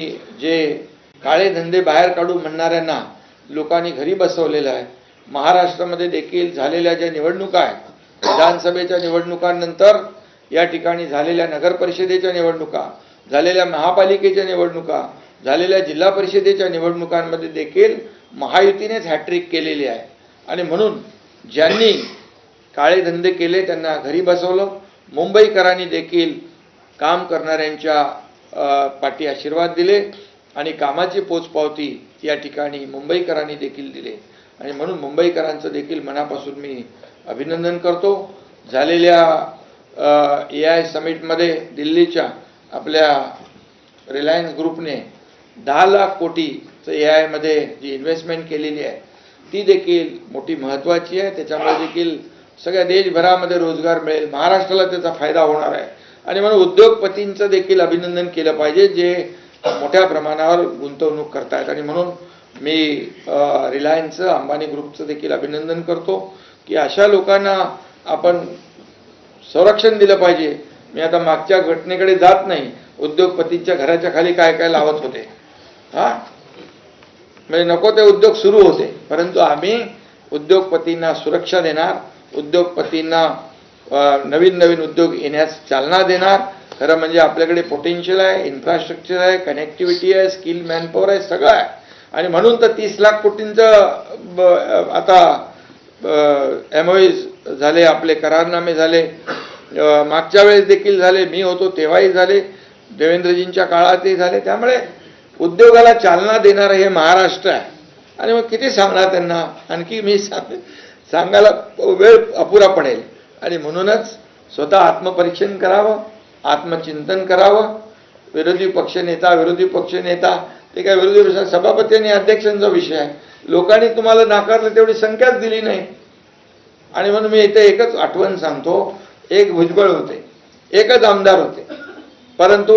जे काळे धंदे बाहेर काढू म्हणणाऱ्यांना लोकांनी घरी बसवलेलं आहे। महाराष्ट्रामध्ये देखील झालेल्या ज्या निवडणुका आहेत, विधानसभेच्या निवडणुकांनंतर या ठिकाणी झालेल्या नगर परिषदेच्या निवडणुका, झालेल्या महापालिकेच्या निवडणुका, झालेल्या जिल्हा परिषदेच्या निवडणुकांमध्ये देखील महायुतीनेच हॅट्रिक केलेली आहे। आणि म्हणून ज्यांनी काळे धंदे केले त्यांना घरी बसवलं। मुंबईकरांनी देखील काम करणाऱ्यांच्या पाठी आशीर्वाद दिले आणि कामाची पोचपावती या ठिकाणी मुंबईकरांनी देखील दिले आणि म्हणून मुंबईकरांचं देखील मनापासून मी अभिनंदन करतो। झालेल्या AI समिटमध्ये दिल्लीच्या आपल्या रिलायन्स ग्रुपने 10 लाख कोटीचं AI मध्ये जी इन्व्हेस्टमेंट केलेली आहे ती देखील मोठी महत्त्वाची आहे। त्याच्यामुळे देखील सगळ्या देशभरामध्ये रोजगार मिळेल, महाराष्ट्राला त्याचा फायदा होणार आहे आणि म्हणून उद्योगपतींचं देखील अभिनंदन केलं पाहिजे जे मोठ्या प्रमाणावर गुंतवणूक करतायत। आणि म्हणून मी रिलायन्सचं, अंबानी ग्रुपचं देखील अभिनंदन करतो की अशा लोकांना आपण संरक्षण दिलं पाहिजे। मी आता मागच्या घटनेकडे जात नाही, उद्योगपतींच्या घराच्या खाली काय काय लावत होते, म्हणजे नको ते उद्योग सुरू होते, परंतु आम्ही उद्योगपतींना सुरक्षा देणार, उद्योगपतींना नवीन नवीन उद्योग येण्यास चालना देणार। खरं म्हणजे आपल्याकडे पोटेन्शियल आहे, इन्फ्रास्ट्रक्चर आहे, कनेक्टिव्हिटी आहे, स्किल मॅनपॉवर आहे, सगळं आहे आणि म्हणून तर 30 लाख कोटींचं आता MOUs झाले, आपले करारनामे झाले, मागच्या वेळेस देखील झाले, मी होतो तेव्हाही झाले, देवेंद्रजींच्या काळातही झाले। त्यामुळे उद्योगाला चालना देणारं हे महाराष्ट्र आहे आणि मग किती सांगणार त्यांना, आणखी मी सांगायला वेळ अपुरा पडेल आणि म्हणूनच स्वतः आत्मपरीक्षण करावं, आत्मचिंतन करावं। विरोधी पक्षनेता ते काय विरोधी पक्ष सभापती आणि अध्यक्षांचा विषय आहे, लोकांनी तुम्हाला नाकारलं तेवढी संख्याच दिली नाही आणि म्हणून मी इथे एकच आठवण सांगतो, एक भुजबळ होते, एकच आमदार होते, परंतु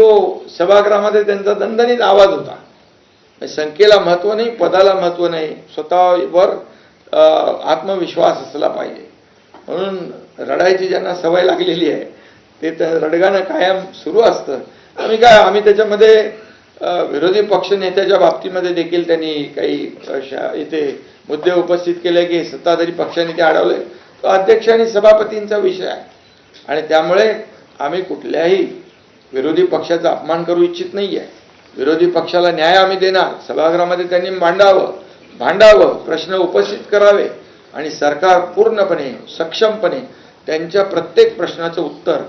सभागृहामध्ये त्यांचा दणदणीत आवाज होता। संख्येला महत्त्व नाही, पदाला महत्त्व नाही, स्वतःवर आत्मविश्वास असला पाहिजे। म्हणून रडायची ज्यांना सवय लागलेली आहे ते रडगाणं कायम सुरू असतं। आम्ही त्याच्यामध्ये विरोधी पक्ष नेत्याच्या बाबतीमध्ये देखील त्यांनी काही इथे मुद्दे उपस्थित केले की सत्ताधारी पक्षाने ते अडवले, तो अध्यक्ष आणि सभापतींचा विषय आहे आणि त्यामुळे आम्ही कुठल्याही विरोधी पक्षाचा अपमान करू इच्छित नाही आहे। विरोधी पक्षाला न्याय आम्ही देणार, सभागृहामध्ये त्यांनी भांडावं, प्रश्न उपस्थित करावे आणि सरकार पूर्णपणे सक्षमपणे त्यांच्या प्रत्येक प्रश्नाचं उत्तर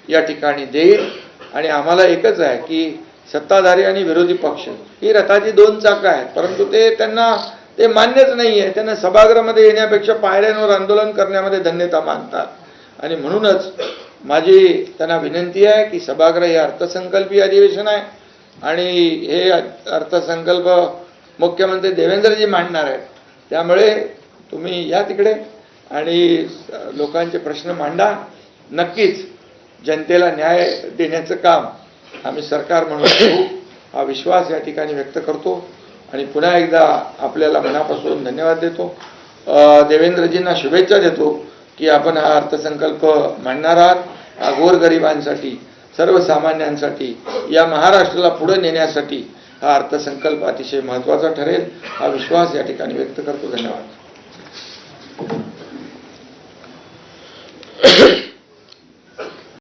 या ठिकाणी देईल। आणि आम्हाला एकच आहे की सत्ताधारी आणि विरोधी पक्ष ही रथाची 2 चाकं आहेत, परंतु त्यांना ते मान्यच नाही आहे। त्यांना सभागृहामध्ये येण्यापेक्षा पायऱ्यांवर आंदोलन करण्यामध्ये धन्यता मानतात आणि म्हणूनच माझी त्यांना विनंती आहे की सभागृह हे अर्थसंकल्पीय अधिवेशन आहे आणि हे अर्थसंकल्प मुख्यमंत्री देवेंद्रजी मांडणार आहेत, त्यामुळे तुम्ही या तिकडे आणि लोकांचे प्रश्न मांडा। नक्कीच जनतेला न्याय देण्याचं काम आम्ही सरकार म्हणून करू, हा विश्वास या ठिकाणी व्यक्त करतो आणि पुन्हा एकदा आपल्याला मनापासून धन्यवाद देतो। देवेंद्रजींना शुभेच्छा देतो की आपण हा अर्थसंकल्प मांडणार आहात। हा गोरगरिबांसाठी, सर्वसामान्यांसाठी, या महाराष्ट्राला पुढे नेण्यासाठी हा अर्थसंकल्प अतिशय महत्त्वाचा ठरेल, हा विश्वास या ठिकाणी व्यक्त करतो। धन्यवाद।